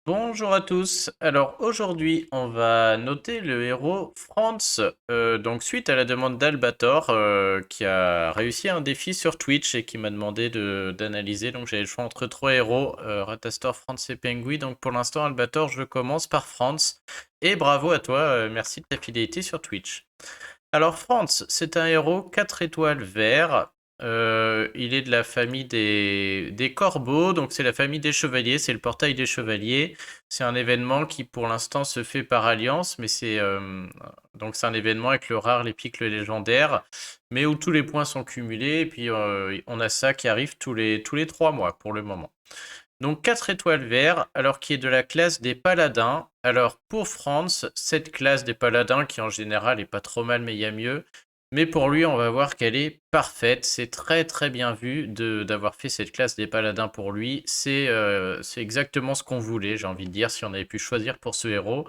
Bonjour à tous. Alors aujourd'hui, on va noter le héros Franz. Donc suite à la demande d'Albator, qui a réussi un défi sur Twitch et qui m'a demandé d'analyser. Donc j'avais le choix entre trois héros, Ratastor, Franz et Pengui. Donc pour l'instant, Albator, je commence par Franz. Et bravo à toi, merci de ta fidélité sur Twitch. Alors Franz, c'est un héros 4 étoiles vert. Il est de la famille des corbeaux, donc c'est la famille des chevaliers, c'est le portail des chevaliers. C'est un événement qui pour l'instant se fait par alliance, mais donc c'est un événement avec le rare, l'épique, le légendaire, mais où tous les points sont cumulés, et puis on a ça qui arrive tous les 3 mois pour le moment. Donc 4 étoiles vert, alors qui est de la classe des paladins. Alors pour Franz, cette classe des paladins qui en général est pas trop mal mais il y a mieux. Mais pour lui, on va voir qu'elle est parfaite. C'est très très bien vu d'avoir fait cette classe des paladins pour lui. C'est exactement ce qu'on voulait, j'ai envie de dire, si on avait pu choisir pour ce héros.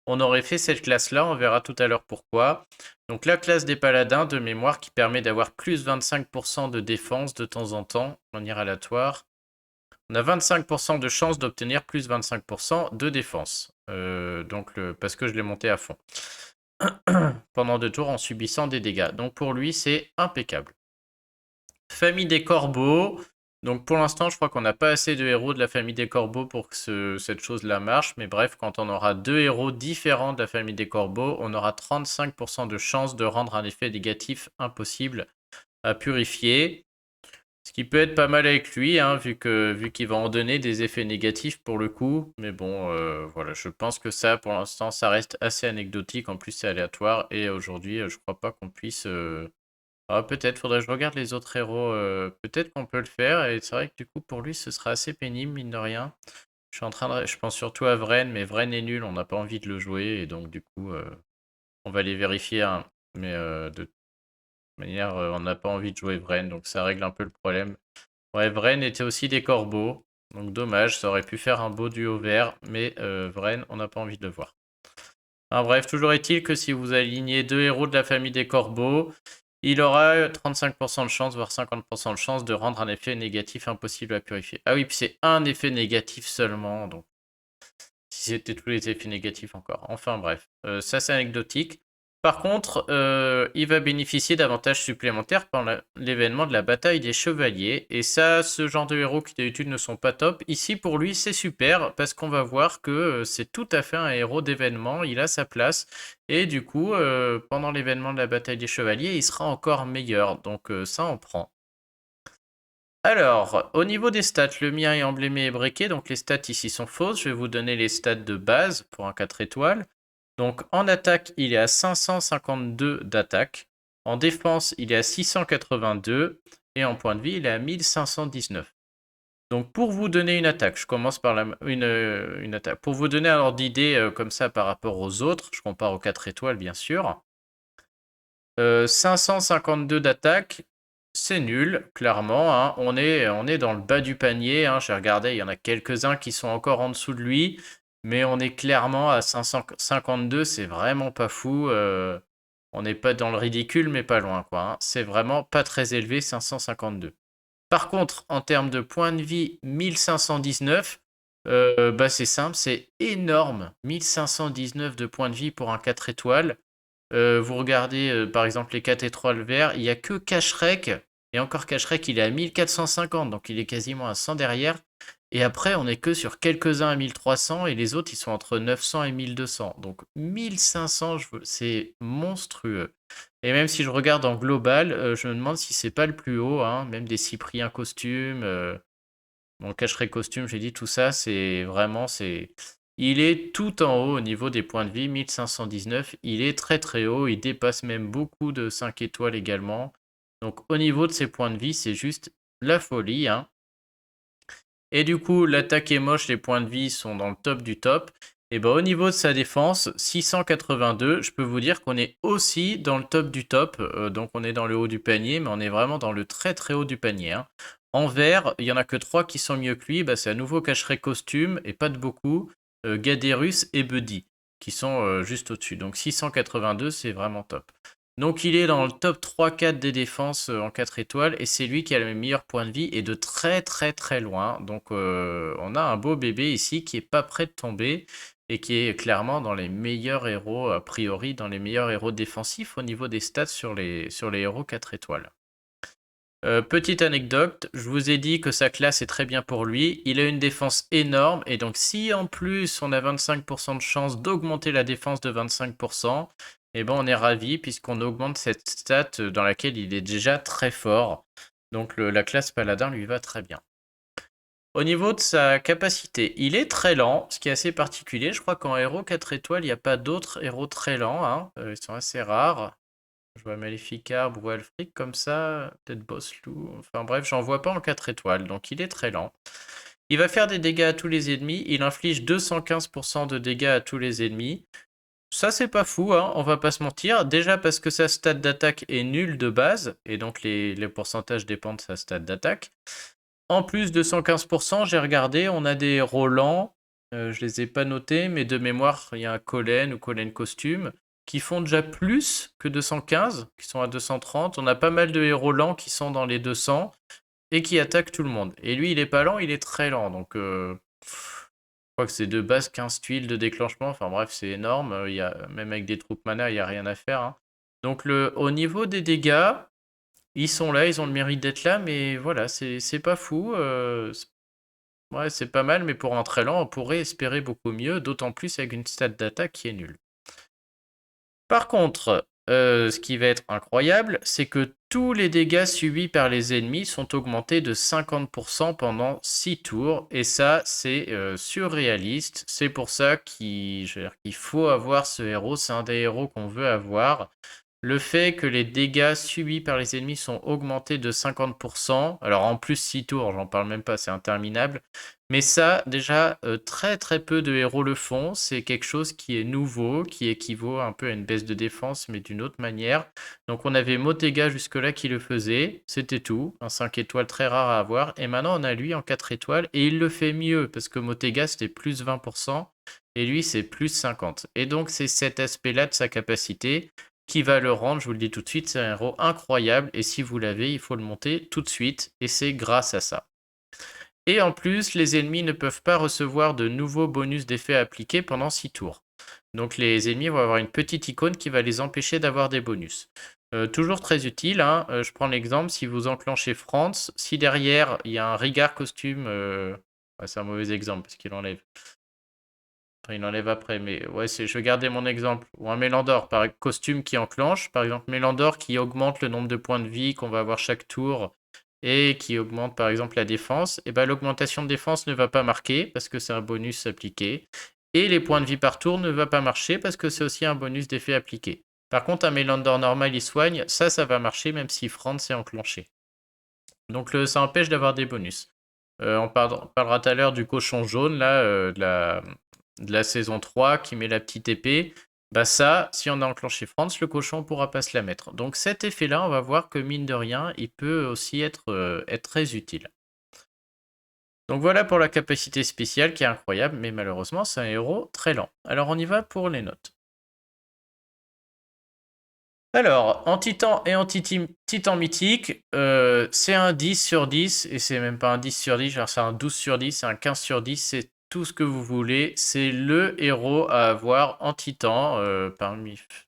On aurait fait cette classe-là, on verra tout à l'heure pourquoi. Donc la classe des paladins de mémoire qui permet d'avoir plus 25% de défense de temps en temps, de manière aléatoire. On a 25% de chance d'obtenir plus 25% de défense. Parce que je l'ai monté à fond. Pendant 2 tours en subissant des dégâts. Donc pour lui, c'est impeccable. Famille des corbeaux. Donc pour l'instant, je crois qu'on n'a pas assez de héros de la famille des corbeaux pour que cette chose-là marche. Mais bref, quand on aura 2 héros différents de la famille des corbeaux, on aura 35% de chance de rendre un effet négatif impossible à purifier. Ce qui peut être pas mal avec lui, hein, vu qu'il va en donner des effets négatifs pour le coup. Mais bon, voilà, je pense que ça, pour l'instant, ça reste assez anecdotique. En plus, c'est aléatoire. Et aujourd'hui, je crois pas qu'on puisse. Ah, peut-être, faudrait que je regarde les autres héros. Peut-être qu'on peut le faire. Et c'est vrai que du coup, pour lui, ce sera assez pénible, mine de rien. Je pense surtout à Vren, mais Vren est nul. On n'a pas envie de le jouer. Et donc, du coup, on va les vérifier, hein. Mais de toute manière, on n'a pas envie de jouer Vren. Donc, ça règle un peu le problème. Ouais, Vren était aussi des corbeaux. Donc dommage, ça aurait pu faire un beau duo vert, mais Vren, on n'a pas envie de le voir. Enfin, bref, toujours est-il que si vous alignez deux héros de la famille des corbeaux, il aura 35% de chance, voire 50% de chance de rendre un effet négatif impossible à purifier. Ah oui, puis c'est un effet négatif seulement, donc si c'était tous les effets négatifs encore. Enfin bref, ça c'est anecdotique. Par contre, il va bénéficier d'avantages supplémentaires pendant l'événement de la bataille des chevaliers. Et ça, ce genre de héros qui d'habitude ne sont pas top, ici pour lui c'est super parce qu'on va voir que c'est tout à fait un héros d'événement, il a sa place. Et du coup, pendant l'événement de la bataille des chevaliers, il sera encore meilleur. Donc ça on prend. Alors, au niveau des stats, le mien est emblémé et breaké, donc les stats ici sont fausses. Je vais vous donner les stats de base pour un 4 étoiles. Donc en attaque, il est à 552 d'attaque. En défense, il est à 682. Et en point de vie, il est à 1519. Donc pour vous donner une attaque, je commence par une attaque. Pour vous donner un ordre d'idée comme ça par rapport aux autres, je compare aux 4 étoiles bien sûr. 552 d'attaque, c'est nul, clairement, hein. On est dans le bas du panier, hein. J'ai regardé, il y en a quelques-uns qui sont encore en dessous de lui, mais on est clairement à 552, c'est vraiment pas fou. On n'est pas dans le ridicule, mais pas loin, quoi, hein. C'est vraiment pas très élevé, 552. Par contre, en termes de points de vie, 1519, bah c'est simple, c'est énorme. 1519 de points de vie pour un 4 étoiles. Vous regardez par exemple les 4 étoiles verts, il n'y a que Cashrek, et encore Cashrek il est à 1450, donc il est quasiment à 100 derrière. Et après on est que sur quelques-uns à 1300 et les autres ils sont entre 900 et 1200. Donc 1500, c'est monstrueux. Et même si je regarde en global, je me demande si c'est pas le plus haut, hein, même des Cypriens costumes, bon, Cashrek costume, j'ai dit tout ça, c'est vraiment, il est tout en haut au niveau des points de vie, 1519. Il est très très haut, il dépasse même beaucoup de 5 étoiles également. Donc au niveau de ses points de vie, c'est juste la folie, hein. Et du coup, l'attaque est moche, les points de vie sont dans le top du top. Et bah au niveau de sa défense, 682, je peux vous dire qu'on est aussi dans le top du top. Donc on est dans le haut du panier, mais on est vraiment dans le très très haut du panier, hein. En vert, il y en a que 3 qui sont mieux que lui. Bah, c'est à nouveau Cacheray Costume, et pas de beaucoup. Gaderus et Buddy, qui sont juste au-dessus. Donc 682, c'est vraiment top. Donc il est dans le top 3-4 des défenses en 4 étoiles et c'est lui qui a le meilleur point de vie et de très très très loin. Donc on a un beau bébé ici qui est pas prêt de tomber et qui est clairement dans les meilleurs héros, a priori dans les meilleurs héros défensifs au niveau des stats sur les héros 4 étoiles. Petite anecdote, je vous ai dit que sa classe est très bien pour lui. Il a une défense énorme et donc si en plus on a 25% de chance d'augmenter la défense de 25%, eh ben on est ravi puisqu'on augmente cette stat dans laquelle il est déjà très fort. Donc la classe paladin lui va très bien. Au niveau de sa capacité, il est très lent, ce qui est assez particulier. Je crois qu'en héros 4 étoiles, il n'y a pas d'autres héros très lents, hein. Ils sont assez rares. Je vois Maléficar ou Alfric comme ça, peut-être Bosslou. Enfin bref, j'en vois pas en 4 étoiles, donc il est très lent. Il va faire des dégâts à tous les ennemis. Il inflige 215% de dégâts à tous les ennemis. Ça, c'est pas fou, hein, on va pas se mentir. Déjà parce que sa stat d'attaque est nulle de base, et donc les pourcentages dépendent de sa stat d'attaque. En plus de 115%, j'ai regardé, on a des Roland, je les ai pas notés, mais de mémoire, il y a un Collen ou Collen Costume, qui font déjà plus que 215, qui sont à 230. On a pas mal de héros lents qui sont dans les 200 et qui attaquent tout le monde. Et lui, il est pas lent, il est très lent. Donc, je crois que c'est de base 15 tuiles de déclenchement. Enfin bref, c'est énorme. Il y a, même avec des troupes mana, il n'y a rien à faire, hein. Donc, au niveau des dégâts, ils sont là, ils ont le mérite d'être là, mais voilà, c'est pas fou. Ouais, c'est pas mal, mais pour un très lent, on pourrait espérer beaucoup mieux, d'autant plus avec une stat d'attaque qui est nulle. Par contre, ce qui va être incroyable, c'est que tous les dégâts subis par les ennemis sont augmentés de 50% pendant 6 tours, et ça, c'est surréaliste. C'est pour ça qu'il faut avoir ce héros, c'est un des héros qu'on veut avoir. Le fait que les dégâts subis par les ennemis sont augmentés de 50%, alors en plus 6 tours, j'en parle même pas, c'est interminable. Mais ça, déjà, très très peu de héros le font. C'est quelque chose qui est nouveau, qui équivaut un peu à une baisse de défense, mais d'une autre manière. Donc on avait Motega jusque-là qui le faisait, c'était tout. Un 5 étoiles très rare à avoir. Et maintenant on a lui en 4 étoiles, et il le fait mieux, parce que Motega c'était plus 20%, et lui c'est plus 50%. Et donc c'est cet aspect-là de sa capacité qui va le rendre, je vous le dis tout de suite, c'est un héros incroyable, et si vous l'avez, il faut le monter tout de suite, et c'est grâce à ça. Et en plus, les ennemis ne peuvent pas recevoir de nouveaux bonus d'effets appliqués pendant 6 tours. Donc les ennemis vont avoir une petite icône qui va les empêcher d'avoir des bonus. Toujours très utile, hein. Je prends l'exemple, si vous enclenchez France, si derrière il y a un Rigard costume, c'est un mauvais exemple parce qu'il enlève. Enfin, il enlève après, mais ouais, je vais garder mon exemple. Ou un Mélandor, par costume qui enclenche. Par exemple, Mélandor qui augmente le nombre de points de vie qu'on va avoir chaque tour et qui augmente par exemple la défense. Et ben l'augmentation de défense ne va pas marquer parce que c'est un bonus appliqué. Et les points de vie par tour ne va pas marcher parce que c'est aussi un bonus d'effet appliqué. Par contre, un Mélandor normal, il soigne. Ça va marcher même si France est enclenché. Donc ça empêche d'avoir des bonus. On parlera tout à l'heure du cochon jaune, là, de la saison 3, qui met la petite épée. Bah ça, si on a enclenché France, le cochon ne pourra pas se la mettre. Donc cet effet-là, on va voir que mine de rien, il peut aussi être très utile. Donc voilà pour la capacité spéciale qui est incroyable, mais malheureusement, c'est un héros très lent. Alors on y va pour les notes. Alors, en titan et en titan mythique, c'est un 10 sur 10, et c'est même pas un 10 sur 10, genre c'est un 12 sur 10, c'est un 15 sur 10, c'est tout ce que vous voulez. C'est le héros à avoir en titan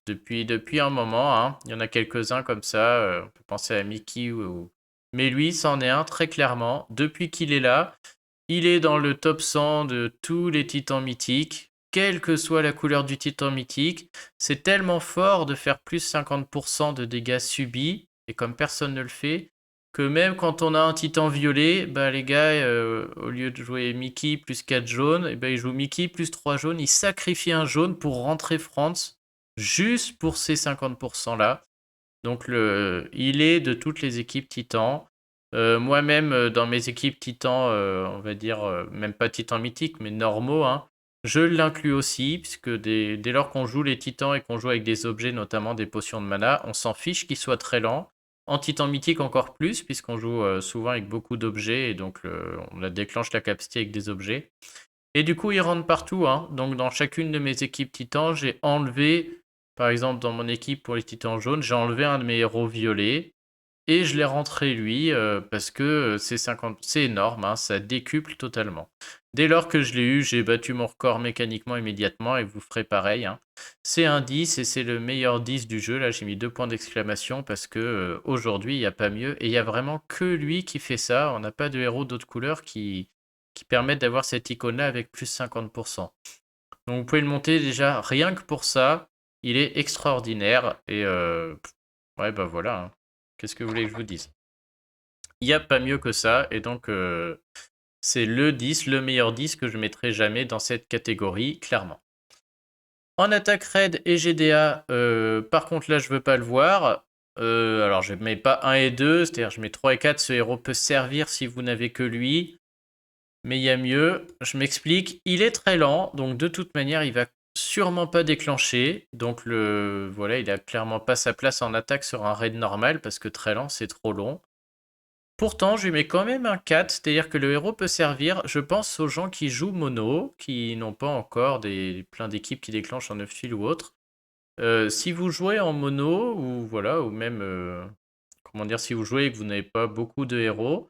depuis un moment, hein. Il y en a quelques-uns comme ça, on peut penser à Mickey mais lui, c'en est un très clairement. Depuis qu'il est là, il est dans le top 100 de tous les titans mythiques, quelle que soit la couleur du titan mythique. C'est tellement fort de faire plus 50% de dégâts subis, et comme personne ne le fait, que même quand on a un titan violet, bah les gars, au lieu de jouer Mickey plus 4 jaunes, et bah ils jouent Mickey plus 3 jaunes, ils sacrifient un jaune pour rentrer France, juste pour ces 50% là. Donc il est de toutes les équipes titans. Moi-même, dans mes équipes titans, on va dire, même pas titans mythiques, mais normaux, hein, je l'inclus aussi, puisque dès lors qu'on joue les titans et qu'on joue avec des objets, notamment des potions de mana, on s'en fiche qu'ils soient très lents. En titan mythique encore plus, puisqu'on joue souvent avec beaucoup d'objets, et donc on déclenche la capacité avec des objets. Et du coup, ils rentrent partout, hein. Donc dans chacune de mes équipes titans, j'ai enlevé Par exemple, dans mon équipe pour les titans jaunes, j'ai enlevé un de mes héros violets et je l'ai rentré lui parce que c'est 50, c'est énorme, hein, ça décuple totalement. Dès lors que je l'ai eu, j'ai battu mon record mécaniquement immédiatement et vous ferez pareil, hein. C'est un 10 et c'est le meilleur 10 du jeu. Là, j'ai mis 2 points d'exclamation parce que aujourd'hui, il n'y a pas mieux. Et il n'y a vraiment que lui qui fait ça. On n'a pas de héros d'autres couleurs qui permettent d'avoir cette icône-là avec plus 50%. Donc vous pouvez le monter déjà rien que pour ça. Il est extraordinaire. Et ouais, bah voilà, hein. Qu'est-ce que vous voulez que je vous dise? Il n'y a pas mieux que ça. Et donc, c'est le 10, le meilleur 10 que je mettrai jamais dans cette catégorie, clairement. En attaque raid et GDA, par contre, là, je veux pas le voir. Alors, je mets pas 1 et 2, c'est-à-dire je mets 3 et 4. Ce héros peut servir si vous n'avez que lui. Mais il y a mieux. Je m'explique. Il est très lent, donc de toute manière, il va sûrement pas déclencher. Donc, voilà, il a clairement pas sa place en attaque sur un raid normal parce que très lent, c'est trop long. Pourtant, je lui mets quand même un 4, c'est-à-dire que le héros peut servir, je pense, aux gens qui jouent mono, qui n'ont pas encore plein d'équipes qui déclenchent en 9 tuiles ou autre. Si vous jouez en mono, ou voilà, ou même, comment dire, si vous jouez et que vous n'avez pas beaucoup de héros,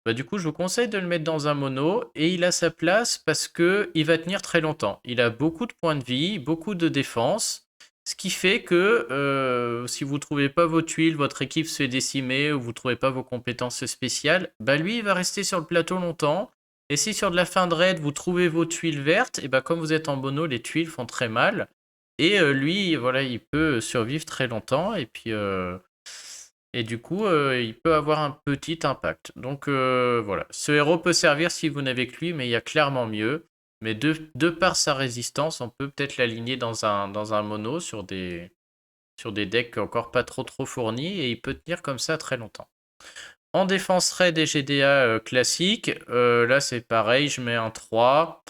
bah du coup, je vous conseille de le mettre dans un mono, et il a sa place parce que il va tenir très longtemps. Il a beaucoup de points de vie, beaucoup de défense, ce qui fait que si vous ne trouvez pas vos tuiles, votre équipe se fait décimer, ou vous ne trouvez pas vos compétences spéciales, bah lui, il va rester sur le plateau longtemps. Et si sur de la fin de raid, vous trouvez vos tuiles vertes, et bah comme vous êtes en mono, les tuiles font très mal. Et lui, voilà, il peut survivre très longtemps, et du coup, il peut avoir un petit impact. Donc voilà, ce héros peut servir si vous n'avez que lui, mais il y a clairement mieux. Mais de par sa résistance, on peut peut-être l'aligner dans un mono sur des decks encore pas trop fournis, et il peut tenir comme ça très longtemps. En défense raid et GDA classique, là c'est pareil, je mets un 3.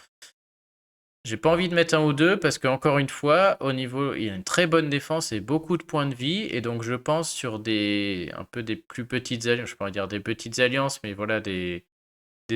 J'ai pas envie de mettre un ou deux parce qu'encore une fois, au niveau, il a une très bonne défense et beaucoup de points de vie. Et donc, je pense sur un peu des plus petites alliances, je pourrais dire des petites alliances, mais voilà, des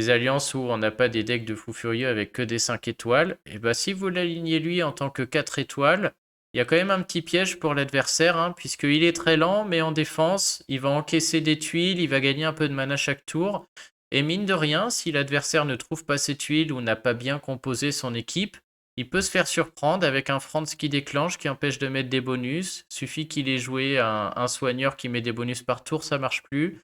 alliances où on n'a pas des decks de fous furieux avec que des 5 étoiles. Et bah, si vous l'alignez lui en tant que 4 étoiles, il y a quand même un petit piège pour l'adversaire, hein, puisqu'il est très lent, mais en défense, il va encaisser des tuiles, il va gagner un peu de mana chaque tour. Et mine de rien, si l'adversaire ne trouve pas ses tuiles ou n'a pas bien composé son équipe, il peut se faire surprendre avec un Franz qui déclenche, qui empêche de mettre des bonus. Suffit qu'il ait joué un soigneur qui met des bonus par tour, ça marche plus.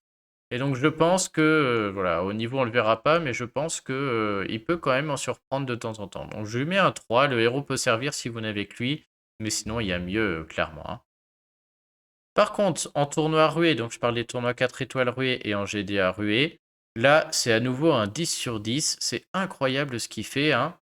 Et donc je pense que, voilà, au niveau on le verra pas, mais je pense que il peut quand même en surprendre de temps en temps. Donc je lui mets un 3, le héros peut servir si vous n'avez que lui, mais sinon il y a mieux, clairement, hein. Par contre, en tournoi rué, donc je parle des tournois 4 étoiles rués et en GDA rué, là c'est à nouveau un 10 sur 10, c'est incroyable ce qu'il fait, hein.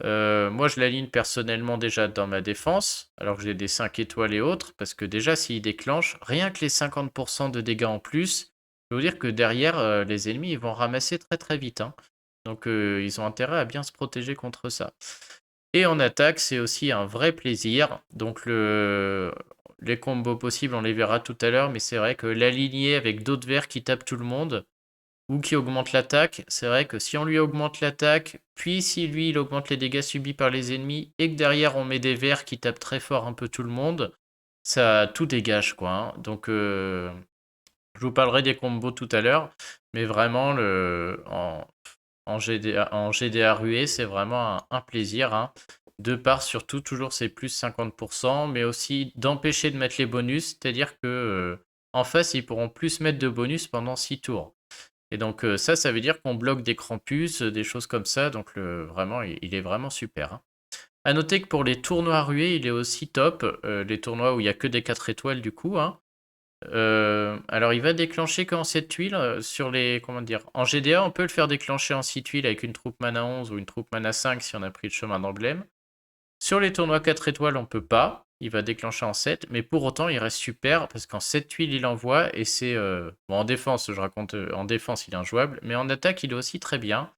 Moi je l'aligne personnellement déjà dans ma défense, alors que j'ai des 5 étoiles et autres, parce que déjà s'il déclenche, rien que les 50% de dégâts en plus, je veux dire que derrière, les ennemis ils vont ramasser très très vite, hein. Donc ils ont intérêt à bien se protéger contre ça. Et en attaque, c'est aussi un vrai plaisir. Donc les combos possibles, on les verra tout à l'heure, mais c'est vrai que l'aligner avec d'autres verts qui tapent tout le monde, ou qui augmentent l'attaque, c'est vrai que si on lui augmente l'attaque, puis si lui il augmente les dégâts subis par les ennemis, et que derrière on met des verts qui tapent très fort un peu tout le monde, ça tout dégage quoi, hein. Donc je vous parlerai des combos tout à l'heure, mais vraiment en GDA rué, c'est vraiment un plaisir, hein. De part surtout toujours c'est plus 50%, mais aussi d'empêcher de mettre les bonus, c'est-à-dire que en face ils pourront plus mettre de bonus pendant 6 tours. Et donc ça veut dire qu'on bloque des Krampus, des choses comme ça, donc vraiment il est vraiment super, hein. À noter que pour les tournois rués, il est aussi top, les tournois où il y a que des 4 étoiles du coup, hein. Alors il va déclencher qu'en 7 tuiles, sur les comment dire? En GDA, on peut le faire déclencher en 6 tuiles avec une troupe mana 11 ou une troupe mana 5 si on a pris le chemin d'emblème. Sur les tournois 4 étoiles, on peut pas, il va déclencher en 7, mais pour autant il reste super parce qu'en 7 tuiles il envoie et c'est bon, en défense, je raconte, en défense il est injouable, mais en attaque il est aussi très bien.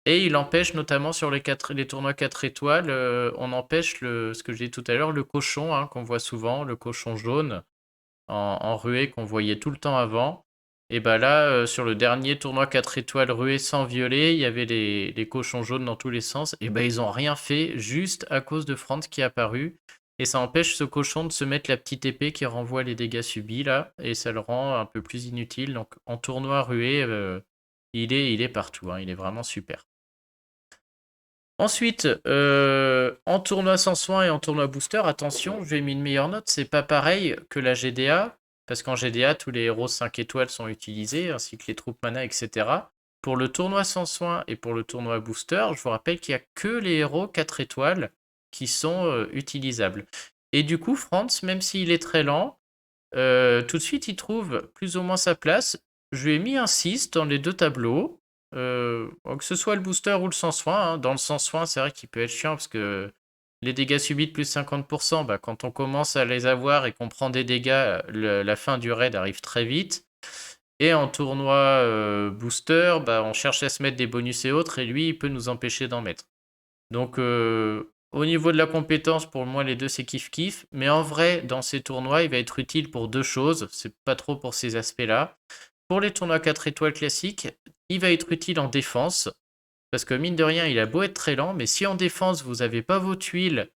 Et il empêche notamment sur les tournois 4 étoiles, on empêche ce que j'ai dit tout à l'heure, le cochon, hein, qu'on voit souvent, le cochon jaune en ruée qu'on voyait tout le temps avant. Et bah là, sur le dernier tournoi 4 étoiles ruée sans violet, il y avait les cochons jaunes dans tous les sens. Et bah ils ont rien fait juste à cause de Franz qui est apparu. et ça empêche ce cochon de se mettre la petite épée qui renvoie les dégâts subis là, et ça le rend un peu plus inutile. Donc en tournoi rué, il est partout, hein, il est vraiment super. Ensuite, en tournoi sans soin et en tournoi booster, attention, je lui ai mis une meilleure note. C'est pas pareil que la GDA, parce qu'en GDA, tous les héros 5 étoiles sont utilisés, ainsi que les troupes mana, etc. Pour le tournoi sans soin et pour le tournoi booster, je vous rappelle qu'il n'y a que les héros 4 étoiles qui sont utilisables. Et du coup, Franz, même s'il est très lent, tout de suite, il trouve plus ou moins sa place. Je lui ai mis un 6 dans les deux tableaux. Que ce soit le booster ou le sans soin, hein. Dans le sans soin, c'est vrai qu'il peut être chiant parce que les dégâts subis de plus 50%, bah, quand on commence à les avoir et qu'on prend des dégâts, la fin du raid arrive très vite. Et en tournoi booster, bah, on cherche à se mettre des bonus et autres, et lui, il peut nous empêcher d'en mettre. Donc, au niveau de la compétence, pour moi, les deux, c'est kiff-kiff. Mais en vrai, dans ces tournois, il va être utile pour deux choses. C'est pas trop pour ces aspects-là. Pour les tournois 4 étoiles classiques, il va être utile en défense. Parce que mine de rien, il a beau être très lent, mais si en défense, vous n'avez pas vos tuiles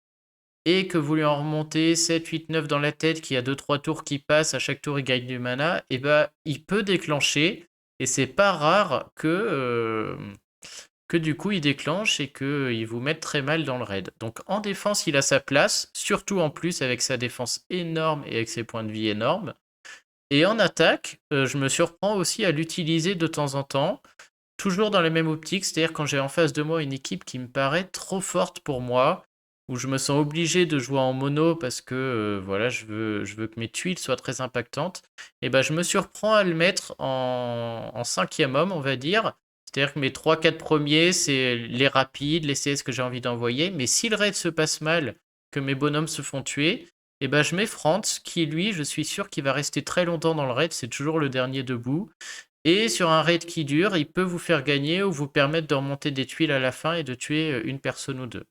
et que vous lui en remontez 7, 8, 9 dans la tête, qu'il y a 2-3 tours qui passent, à chaque tour il gagne du mana, et bah il peut déclencher. Et c'est pas rare que du coup il déclenche et qu'il vous mette très mal dans le raid. Donc en défense, il a sa place, surtout en plus avec sa défense énorme et avec ses points de vie énormes. Et en attaque, je me surprends aussi à l'utiliser de temps en temps, toujours dans la même optique, c'est-à-dire quand j'ai en face de moi une équipe qui me paraît trop forte pour moi, où je me sens obligé de jouer en mono parce que voilà, je veux que mes tuiles soient très impactantes, et ben je me surprends à le mettre en cinquième homme, on va dire. C'est-à-dire que mes 3-4 premiers, c'est les rapides, les CS que j'ai envie d'envoyer, mais si le raid se passe mal, que mes bonhommes se font tuer, et ben je mets Franz, qui lui, je suis sûr qu'il va rester très longtemps dans le raid, c'est toujours le dernier debout. Et sur un raid qui dure, il peut vous faire gagner ou vous permettre de remonter des tuiles à la fin et de tuer une personne ou deux.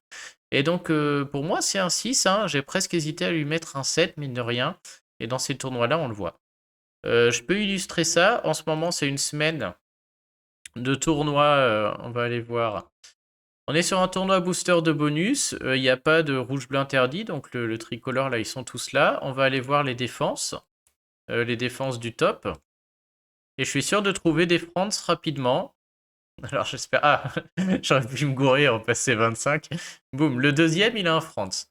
Et donc, pour moi, c'est un 6, hein. J'ai presque hésité à lui mettre un 7, mine de rien. Et dans ces tournois-là, on le voit. Je peux illustrer ça. En ce moment, c'est une semaine de tournoi. On va aller voir. On est sur un tournoi booster de bonus. Il n'y a pas de rouge-bleu interdit. Donc, le tricolore, là, ils sont tous là. On va aller voir les défenses. Les défenses du top. Et je suis sûr de trouver des Franz rapidement. Alors j'espère... Ah, j'aurais pu me gourer en passer 25. Boum, le deuxième, il a un Franz.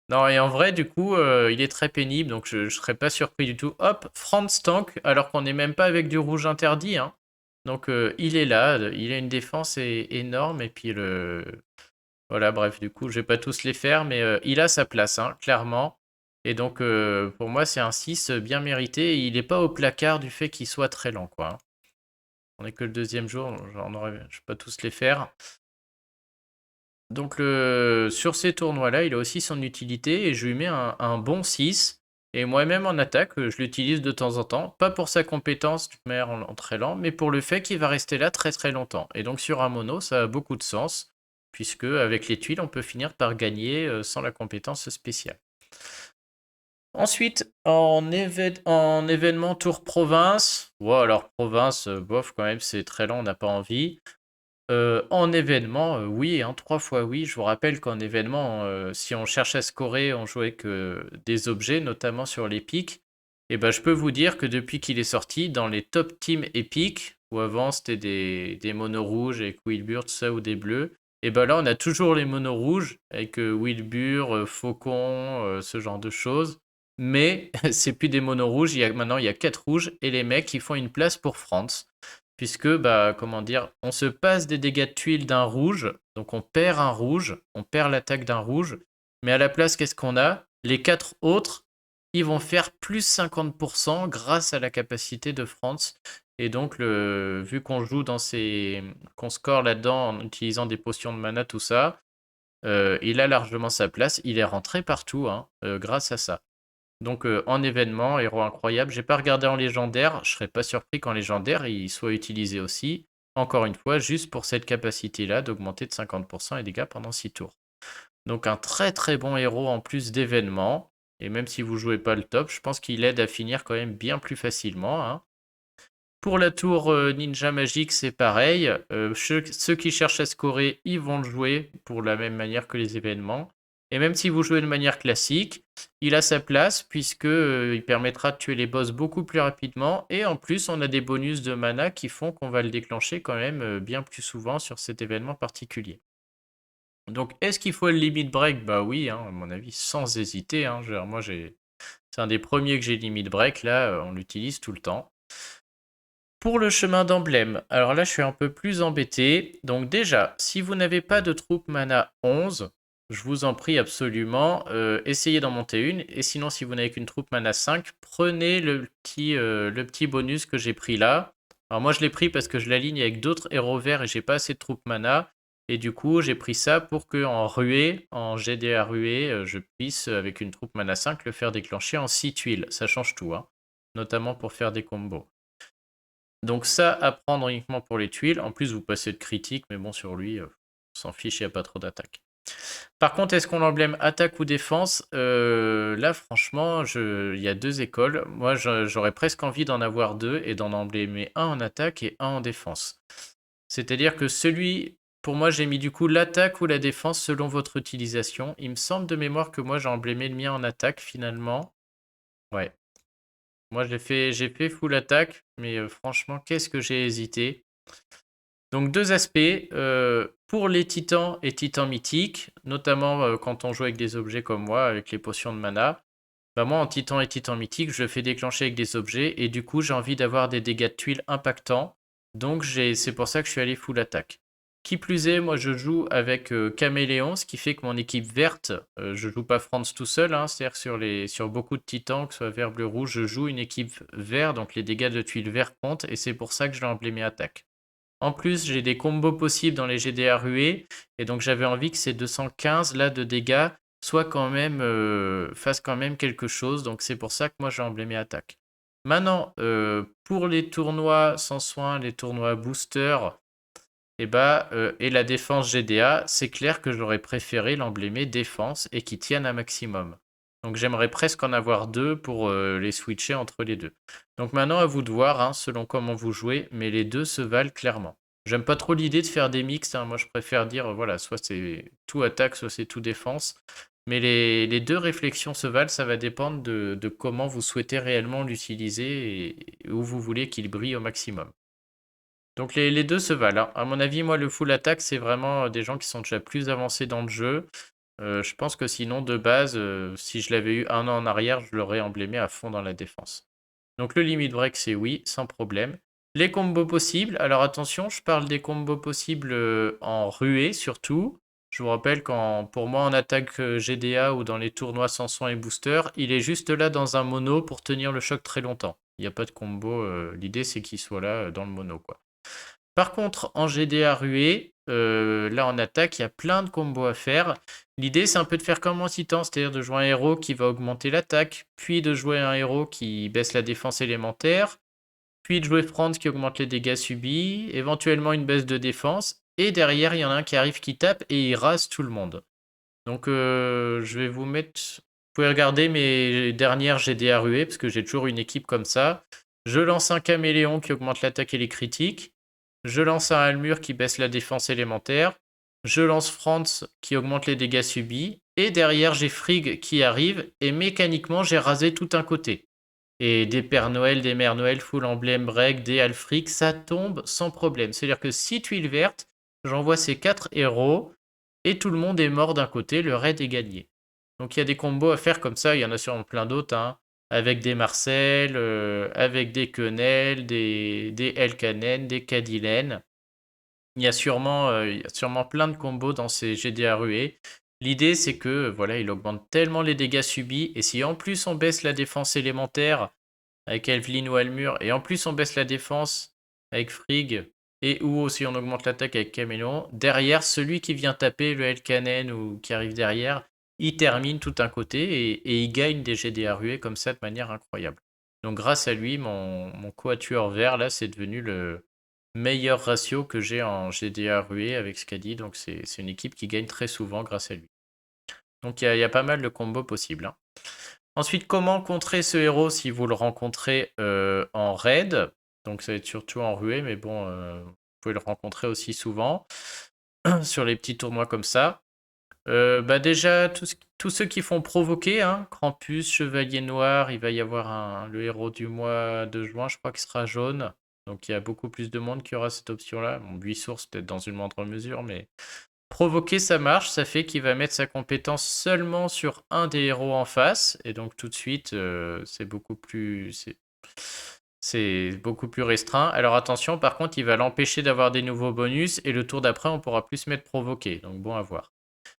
Non, et en vrai, du coup, il est très pénible, donc je serais pas surpris du tout. Hop, Franz tank, alors qu'on n'est même pas avec du rouge interdit, hein. Donc il est là, il a une défense énorme, et puis Voilà, bref, du coup, je vais pas tous les faire, mais il a sa place, hein, clairement. Et donc, pour moi, c'est un 6 bien mérité, et il n'est pas au placard du fait qu'il soit très lent, quoi, hein. On n'est que le deuxième jour, je ne vais pas tous les faire. Donc sur ces tournois-là, il a aussi son utilité et je lui mets un bon 6. Et moi-même en attaque, je l'utilise de temps en temps. Pas pour sa compétence du mer en très lent, mais pour le fait qu'il va rester là très très longtemps. Et donc sur un mono, ça a beaucoup de sens, puisque avec les tuiles, on peut finir par gagner sans la compétence spéciale. Ensuite, en événement tour province, alors province, bof, quand même, c'est très lent, on n'a pas envie. En événement, oui, hein, 3 fois oui. Je vous rappelle qu'en événement, si on cherche à scorer, on jouait que des objets, notamment sur l'épique. Et ben, je peux vous dire que depuis qu'il est sorti, dans les top teams épiques, où avant c'était des monos rouges avec Wilbur, tout ça, ou des bleus, et ben là on a toujours les monos rouges avec Wilbur, Faucon, ce genre de choses. Mais c'est plus des monos rouges, maintenant il y a 4 rouges, et les mecs ils font une place pour France. Puisque, bah, comment dire, on se passe des dégâts de tuiles d'un rouge, donc on perd un rouge, on perd l'attaque d'un rouge, mais à la place, qu'est-ce qu'on a? Les 4 autres, ils vont faire plus 50% grâce à la capacité de France. Et donc, vu qu'on joue qu'on score là-dedans en utilisant des potions de mana, tout ça, il a largement sa place. Il est rentré partout, hein, grâce à ça. Donc en événement, héros incroyable. J'ai pas regardé en légendaire, je serais pas surpris qu'en légendaire il soit utilisé aussi. Encore une fois, juste pour cette capacité-là d'augmenter de 50% les dégâts pendant 6 tours. Donc un très très bon héros en plus d'événements. Et même si vous jouez pas le top, je pense qu'il aide à finir quand même bien plus facilement, hein. Pour la tour ninja magique, c'est pareil. Ceux qui cherchent à scorer, ils vont le jouer pour la même manière que les événements. Et même si vous jouez de manière classique, il a sa place puisque il permettra de tuer les boss beaucoup plus rapidement. Et en plus, on a des bonus de mana qui font qu'on va le déclencher quand même bien plus souvent sur cet événement particulier. Donc, est-ce qu'il faut le limit break? Bah oui, hein, à mon avis, sans hésiter. Hein. Moi, c'est un des premiers que j'ai limit break. Là, on l'utilise tout le temps. Pour le chemin d'emblème, alors là, je suis un peu plus embêté. Donc déjà, si vous n'avez pas de troupe mana 11, je vous en prie absolument, essayez d'en monter une. Et sinon, si vous n'avez qu'une troupe mana 5, prenez le petit bonus que j'ai pris là. Alors moi, je l'ai pris parce que je l'aligne avec d'autres héros verts et j'ai pas assez de troupes mana. Et du coup, j'ai pris ça pour que en ruée, en GDA ruée, je puisse, avec une troupe mana 5, le faire déclencher en 6 tuiles. Ça change tout, hein. Notamment pour faire des combos. Donc ça, à prendre uniquement pour les tuiles. En plus, vous passez de critique, mais bon, sur lui, on s'en fiche, il n'y a pas trop d'attaque. Par contre, est-ce qu'on l'emblème attaque ou défense? Là, franchement, il y a deux écoles. Moi, j'aurais presque envie d'en avoir deux et d'en emblémer un en attaque et un en défense. C'est-à-dire que pour moi, j'ai mis du coup l'attaque ou la défense selon votre utilisation. Il me semble de mémoire que moi, j'ai emblémé le mien en attaque finalement. Ouais. Moi, j'ai fait full attaque, mais franchement, qu'est-ce que j'ai hésité. Donc, deux aspects. Pour les titans et titans mythiques, notamment quand on joue avec des objets comme moi, avec les potions de mana, bah moi, en titan et titan mythique, je le fais déclencher avec des objets, et du coup, j'ai envie d'avoir des dégâts de tuiles impactants. Donc, c'est pour ça que je suis allé full attaque. Qui plus est, moi je joue avec Caméléon, ce qui fait que mon équipe verte, je joue pas Franz tout seul, hein, c'est-à-dire sur beaucoup de titans, que ce soit vert, bleu, rouge, je joue une équipe vert, donc les dégâts de tuiles vert comptent, et c'est pour ça que je l'ai emblémé attaque. En plus, j'ai des combos possibles dans les GDA ruées, et donc j'avais envie que ces 215 là de dégâts fassent quand même quelque chose, donc c'est pour ça que moi j'ai emblémé attaque. Maintenant, pour les tournois sans soin, les tournois booster, et la défense GDA, c'est clair que j'aurais préféré l'emblémer défense et qui tienne un maximum. Donc j'aimerais presque en avoir deux pour les switcher entre les deux. Donc maintenant à vous de voir, hein, selon comment vous jouez, mais les deux se valent clairement. J'aime pas trop l'idée de faire des mixtes, hein. Moi je préfère dire, voilà, soit c'est tout attaque, soit c'est tout défense. Mais les deux réflexions se valent, ça va dépendre de comment vous souhaitez réellement l'utiliser et où vous voulez qu'il brille au maximum. Donc les deux se valent, hein. À mon avis, moi, le full attack, c'est vraiment des gens qui sont déjà plus avancés dans le jeu. Je pense que sinon, de base, si je l'avais eu un an en arrière, je l'aurais emblémé à fond dans la défense. Donc le limit break, c'est oui, sans problème. Les combos possibles, alors attention, je parle des combos possibles en ruée surtout. Je vous rappelle qu'en pour moi en attaque GDA ou dans les tournois sans soin et booster, il est juste là dans un mono pour tenir le choc très longtemps. Il n'y a pas de combo, l'idée c'est qu'il soit là dans le mono quoi. Par contre, en GDA ruée, là en attaque, il y a plein de combos à faire. L'idée, c'est un peu de faire comme en titan, c'est-à-dire de jouer un héros qui va augmenter l'attaque, puis de jouer un héros qui baisse la défense élémentaire, puis de jouer Franz qui augmente les dégâts subis, éventuellement une baisse de défense, et derrière, il y en a un qui arrive qui tape et il rase tout le monde. Donc, je vais vous mettre. Vous pouvez regarder mes dernières GDA ruées, parce que j'ai toujours une équipe comme ça. Je lance un caméléon qui augmente l'attaque et les critiques. Je lance un Almur qui baisse la défense élémentaire. Je lance Franz qui augmente les dégâts subis. Et derrière, j'ai Frigg qui arrive. Et mécaniquement, j'ai rasé tout un côté. Et des Pères Noël, des Mères Noël, full emblème break, des Alfric, ça tombe sans problème. C'est-à-dire que si tuile verte, j'envoie ces 4 héros. Et tout le monde est mort d'un côté, le raid est gagné. Donc il y a des combos à faire comme ça, il y en a sûrement plein d'autres, hein, avec des Marcel, avec des Quenelle, des Elkanen, des Cadilen. Il y a sûrement plein de combos dans ces GDA ruées. L'idée c'est que voilà, il augmente tellement les dégâts subis, et si en plus on baisse la défense élémentaire avec Elvlin ou Almur, et en plus on baisse la défense avec Frigg, et ou aussi on augmente l'attaque avec Caméléon, derrière, celui qui vient taper le Elkanen ou qui arrive derrière, il termine tout un côté et il gagne des GDA ruées comme ça de manière incroyable. Donc grâce à lui, mon quatuor vert, là, c'est devenu le meilleur ratio que j'ai en GDA ruée avec Skadi, donc c'est une équipe qui gagne très souvent grâce à lui. Donc il y a pas mal de combos possibles, hein. Ensuite, comment contrer ce héros si vous le rencontrez en raid? Donc ça va être surtout en ruée, mais bon, vous pouvez le rencontrer aussi souvent sur les petits tournois comme ça. Bah déjà, tous ceux qui font provoquer, hein, Krampus, Chevalier Noir, il va y avoir le héros du mois de juin, je crois qu'il sera jaune. Donc il y a beaucoup plus de monde qui aura cette option-là. Bon, 8 sources peut-être dans une moindre mesure, mais provoquer ça marche, ça fait qu'il va mettre sa compétence seulement sur un des héros en face. Et donc tout de suite, c'est beaucoup plus restreint. Alors attention, par contre, il va l'empêcher d'avoir des nouveaux bonus et le tour d'après, on pourra plus se mettre provoqué. Donc bon à voir.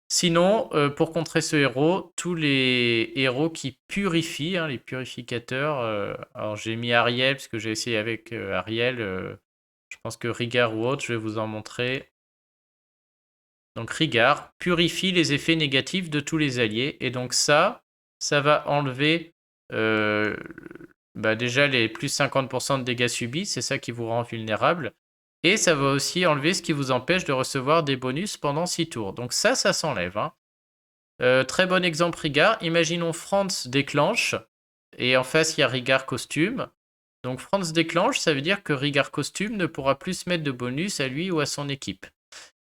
Sinon, pour contrer ce héros, tous les héros qui purifient, hein, les purificateurs, alors j'ai mis Ariel, parce que j'ai essayé avec Ariel, je pense que Rigard ou autre, je vais vous en montrer. Donc Rigard purifie les effets négatifs de tous les alliés, et donc ça va enlever euh, déjà les plus 50% de dégâts subis, c'est ça qui vous rend vulnérable, et ça va aussi enlever ce qui vous empêche de recevoir des bonus pendant 6 tours. Donc ça s'enlève, hein. Très bon exemple Rigard. Imaginons Franz déclenche et en face il y a Rigard costume. Donc Franz déclenche, ça veut dire que Rigard costume ne pourra plus se mettre de bonus à lui ou à son équipe.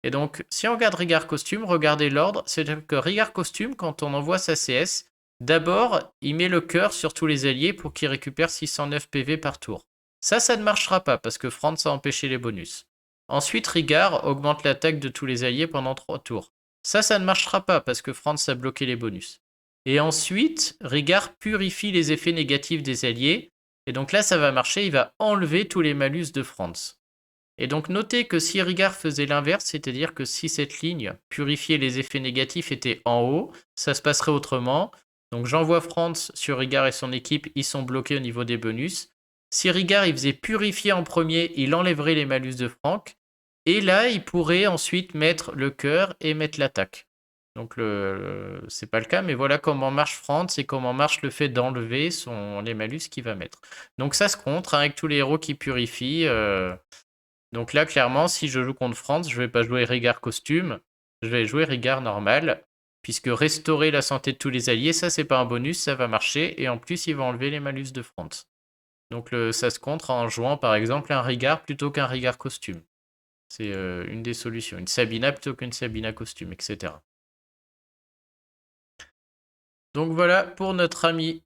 Et donc si on regarde Rigard costume, regardez l'ordre, c'est-à-dire que Rigard costume, quand on envoie sa CS, d'abord il met le cœur sur tous les alliés pour qu'ils récupèrent 609 PV par tour. Ça ne marchera pas parce que Franz a empêché les bonus. Ensuite, Rigard augmente l'attaque de tous les alliés pendant 3 tours. Ça ne marchera pas parce que Franz a bloqué les bonus. Et ensuite, Rigard purifie les effets négatifs des alliés. Et donc là, ça va marcher, il va enlever tous les malus de Franz. Et donc notez que si Rigard faisait l'inverse, c'est-à-dire que si cette ligne purifier les effets négatifs était en haut, ça se passerait autrement. Donc j'envoie Franz sur Rigard et son équipe, ils sont bloqués au niveau des bonus. Si Rigard il faisait purifier en premier, il enlèverait les malus de Franck. Et là, il pourrait ensuite mettre le cœur et mettre l'attaque. Donc c'est pas le cas, mais voilà comment marche Franz et comment marche le fait d'enlever les malus qu'il va mettre. Donc ça se contre, hein, avec tous les héros qui purifient. Donc là, clairement, si je joue contre Franz, je vais pas jouer Rigard costume, je vais jouer Rigard normal, puisque restaurer la santé de tous les alliés, ça c'est pas un bonus, ça va marcher, et en plus il va enlever les malus de Franz. Donc ça se contre en jouant par exemple un Rigard plutôt qu'un Rigard costume. C'est une des solutions. Une Sabina plutôt qu'une Sabina costume, etc. Donc voilà pour notre ami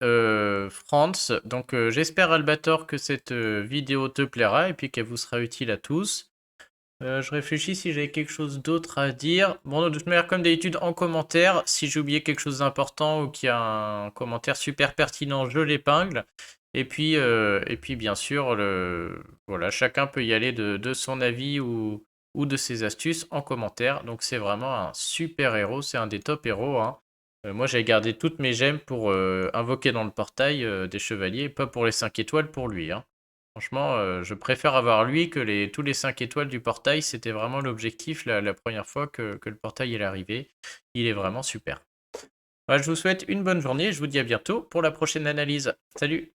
Franz. Donc j'espère Albator que cette vidéo te plaira et puis qu'elle vous sera utile à tous. Je réfléchis si j'avais quelque chose d'autre à dire. Bon, de toute manière, comme d'habitude, en commentaire, si j'ai oublié quelque chose d'important ou qu'il y a un commentaire super pertinent, je l'épingle. Et puis bien sûr, voilà, chacun peut y aller de son avis ou de ses astuces en commentaire. Donc c'est vraiment un super héros, c'est un des top héros, hein. Moi, j'ai gardé toutes mes gemmes pour invoquer dans le portail des chevaliers, pas pour les 5 étoiles, pour lui, hein. Franchement, je préfère avoir lui que tous les 5 étoiles du portail. C'était vraiment l'objectif la première fois que le portail est arrivé. Il est vraiment super. Voilà, je vous souhaite une bonne journée et je vous dis à bientôt pour la prochaine analyse. Salut!